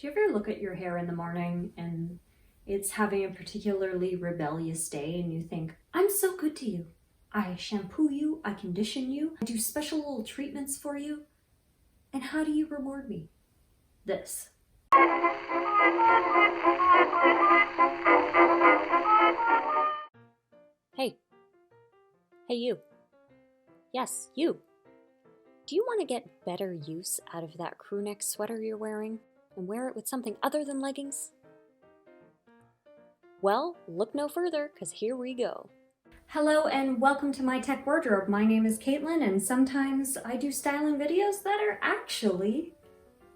Do you ever look at your hair in the morning and it's having a particularly rebellious day and you think, I'm so good to you. I shampoo you, I condition you, I do special little treatments for you. And how do you reward me? This. Hey. Hey, you. Yes, you. Do you want to get better use out of that crew neck sweater you're wearing and wear it with something other than leggings? Well, look no further, because here we go. Hello and welcome to my tech wardrobe. My name is Caitlin and sometimes I do styling videos that are actually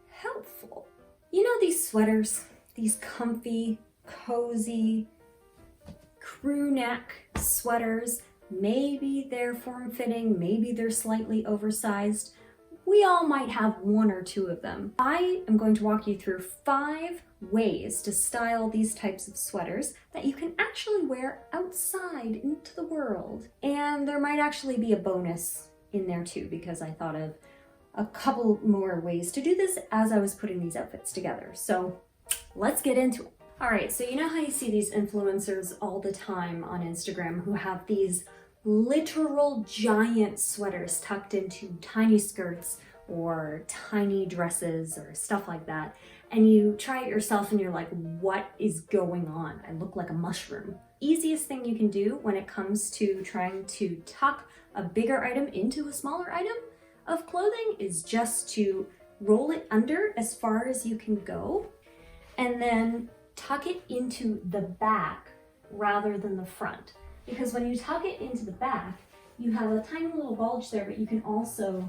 helpful. You know these sweaters, these comfy, cozy, crew neck sweaters. Maybe they're form-fitting, maybe they're slightly oversized. We all might have one or two of them. I am going to walk you through 5 ways to style these types of sweaters that you can actually wear outside into the world. And there might actually be a bonus in there too, because I thought of a couple more ways to do this as I was putting these outfits together. So let's get into it. All right, so you know how you see these influencers all the time on Instagram who have these literal giant sweaters tucked into tiny skirts or tiny dresses or stuff like that. And you try it yourself and you're like, what is going on? I look like a mushroom. Easiest thing you can do when it comes to trying to tuck a bigger item into a smaller item of clothing is just to roll it under as far as you can go and then tuck it into the back rather than the front. Because when you tuck it into the back, you have a tiny little bulge there, but you can also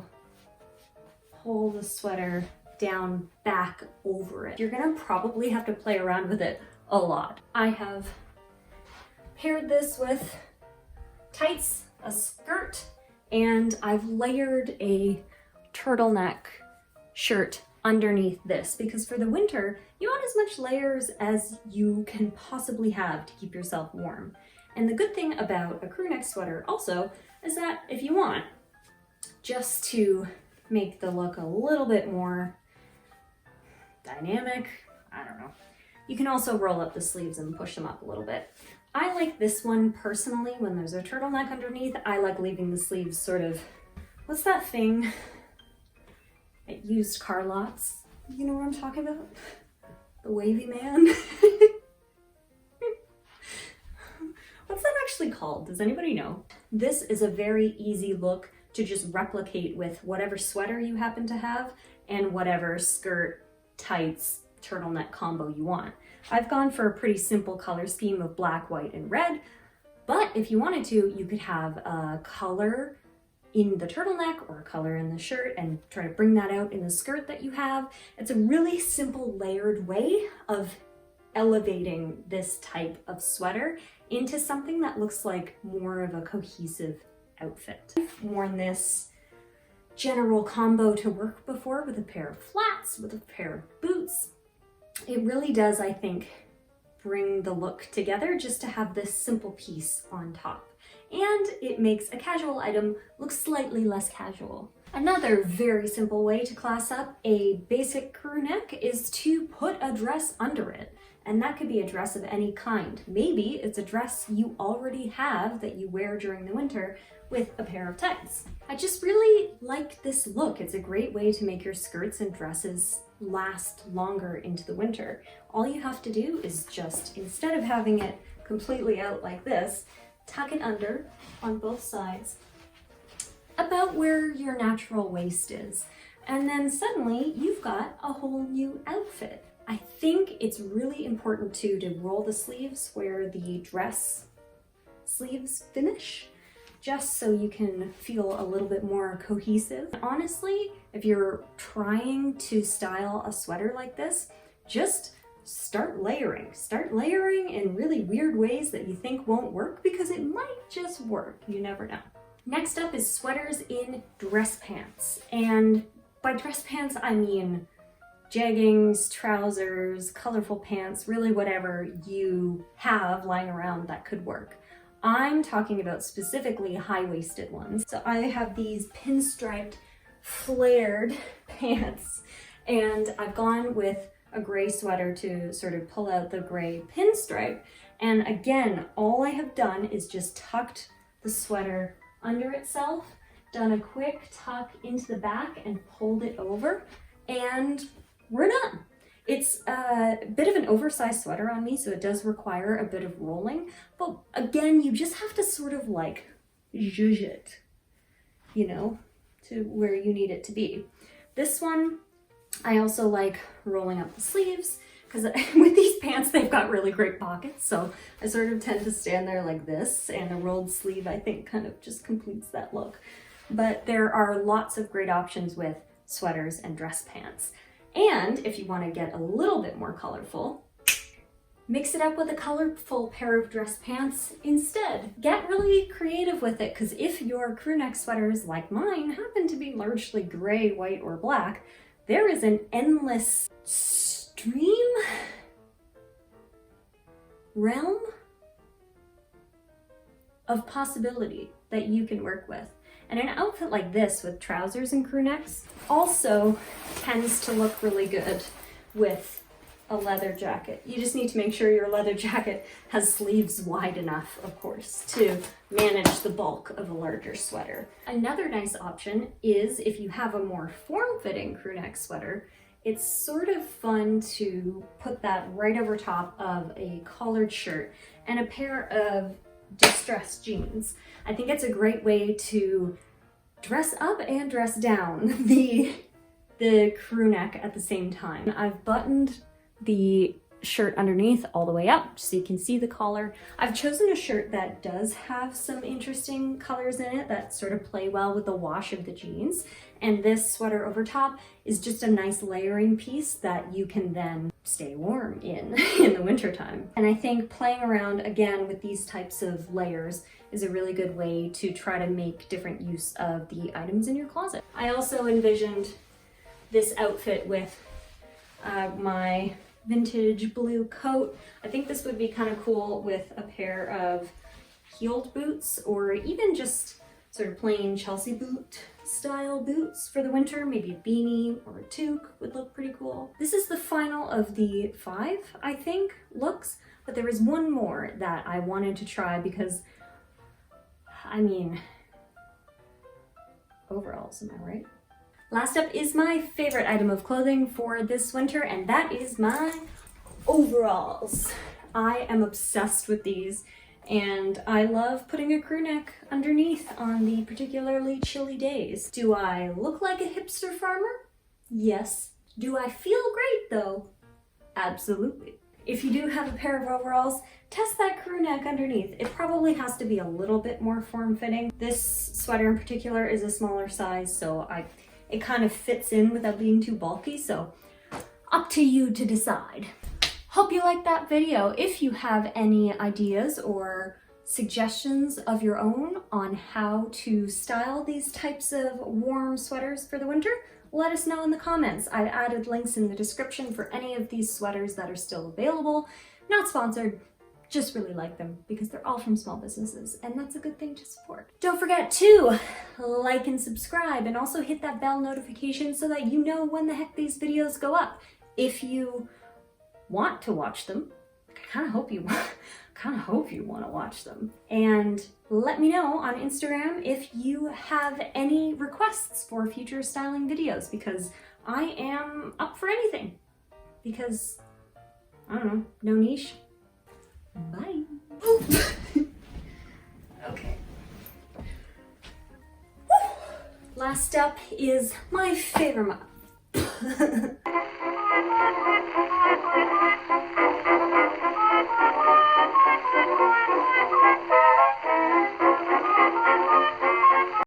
pull the sweater down back over it. You're gonna probably have to play around with it a lot. I have paired this with tights, a skirt, and I've layered a turtleneck shirt underneath this because for the winter, you want as much layers as you can possibly have to keep yourself warm. And the good thing about a crew neck sweater also is that if you want, just to make the look a little bit more dynamic, I don't know, you can also roll up the sleeves and push them up a little bit. I like this one personally when there's a turtleneck underneath. I like leaving the sleeves sort of, what's that thing at used car lots? You know what I'm talking about? The wavy man? What's that actually called? Does anybody know? This is a very easy look to just replicate with whatever sweater you happen to have and whatever skirt, tights, turtleneck combo you want. I've gone for a pretty simple color scheme of black, white, and red, but if you wanted to, you could have a color in the turtleneck or a color in the shirt and try to bring that out in the skirt that you have. It's a really simple layered way of elevating this type of sweater into something that looks like more of a cohesive outfit. I've worn this general combo to work before with a pair of flats, with a pair of boots. It really does, I think, bring the look together just to have this simple piece on top. And it makes a casual item look slightly less casual. Another very simple way to class up a basic crew neck is to put a dress under it. And that could be a dress of any kind. Maybe it's a dress you already have that you wear during the winter with a pair of tights. I just really like this look. It's a great way to make your skirts and dresses last longer into the winter. All you have to do is just, instead of having it completely out like this, tuck it under on both sides about where your natural waist is. And then suddenly you've got a whole new outfit. I think it's really important too to roll the sleeves where the dress sleeves finish, just so you can feel a little bit more cohesive. Honestly, if you're trying to style a sweater like this, just start layering. Start layering in really weird ways that you think won't work because it might just work. You never know. Next up is sweaters in dress pants. And by dress pants, I mean jeggings, trousers, colorful pants, really whatever you have lying around that could work. I'm talking about specifically high-waisted ones. So I have these pinstriped, flared pants, and I've gone with a gray sweater to sort of pull out the gray pinstripe. And again, all I have done is just tucked the sweater under itself, done a quick tuck into the back and pulled it over, and we're done. It's a bit of an oversized sweater on me, so it does require a bit of rolling, but again, you just have to sort of like zhuzh it, you know, to where you need it to be. This one, I also like rolling up the sleeves, because with these pants, they've got really great pockets, so I sort of tend to stand there like this, and a rolled sleeve, I think, kind of just completes that look. But there are lots of great options with sweaters and dress pants. And if you want to get a little bit more colorful, mix it up with a colorful pair of dress pants instead. Get really creative with it, because if your crew neck sweaters, like mine, happen to be largely gray, white, or black, there is an endless stream, realm of possibility that you can work with. And an outfit like this with trousers and crew necks also tends to look really good with a leather jacket. You just need to make sure your leather jacket has sleeves wide enough, of course, to manage the bulk of a larger sweater. Another nice option is if you have a more form-fitting crew neck sweater, it's sort of fun to put that right over top of a collared shirt and a pair of distressed jeans. I think it's a great way to dress up and dress down the crew neck at the same time. I've buttoned the shirt underneath all the way up so you can see the collar. I've chosen a shirt that does have some interesting colors in it that sort of play well with the wash of the jeans. And this sweater over top is just a nice layering piece that you can then stay warm in the wintertime. And I think playing around again with these types of layers is a really good way to try to make different use of the items in your closet. I also envisioned this outfit with my vintage blue coat. I think this would be kind of cool with a pair of heeled boots, or even just sort of plain Chelsea boot style boots for the winter. Maybe a beanie or a toque would look pretty cool. This is the final of the 5, I think, looks, but there is one more that I wanted to try because, I mean, overalls, am I right? Last up is my favorite item of clothing for this winter, and that is my overalls. I am obsessed with these, and I love putting a crew neck underneath on the particularly chilly days. Do I look like a hipster farmer? Yes. Do I feel great though? Absolutely. If you do have a pair of overalls, test that crew neck underneath. It probably has to be a little bit more form-fitting. This sweater in particular is a smaller size, so it kind of fits in without being too bulky, so up to you to decide. Hope you liked that video. If you have any ideas or suggestions of your own on how to style these types of warm sweaters for the winter, let us know in the comments. I've added links in the description for any of these sweaters that are still available. Not sponsored, just really like them because they're all from small businesses, and that's a good thing to support. Don't forget to like and subscribe, and also hit that bell notification so that you know when the heck these videos go up. If you want to watch them, I kind of hope you want to watch them. And let me know on Instagram if you have any requests for future styling videos, because I am up for anything. Because, I don't know, no niche. Bye. Okay. Last up is my favorite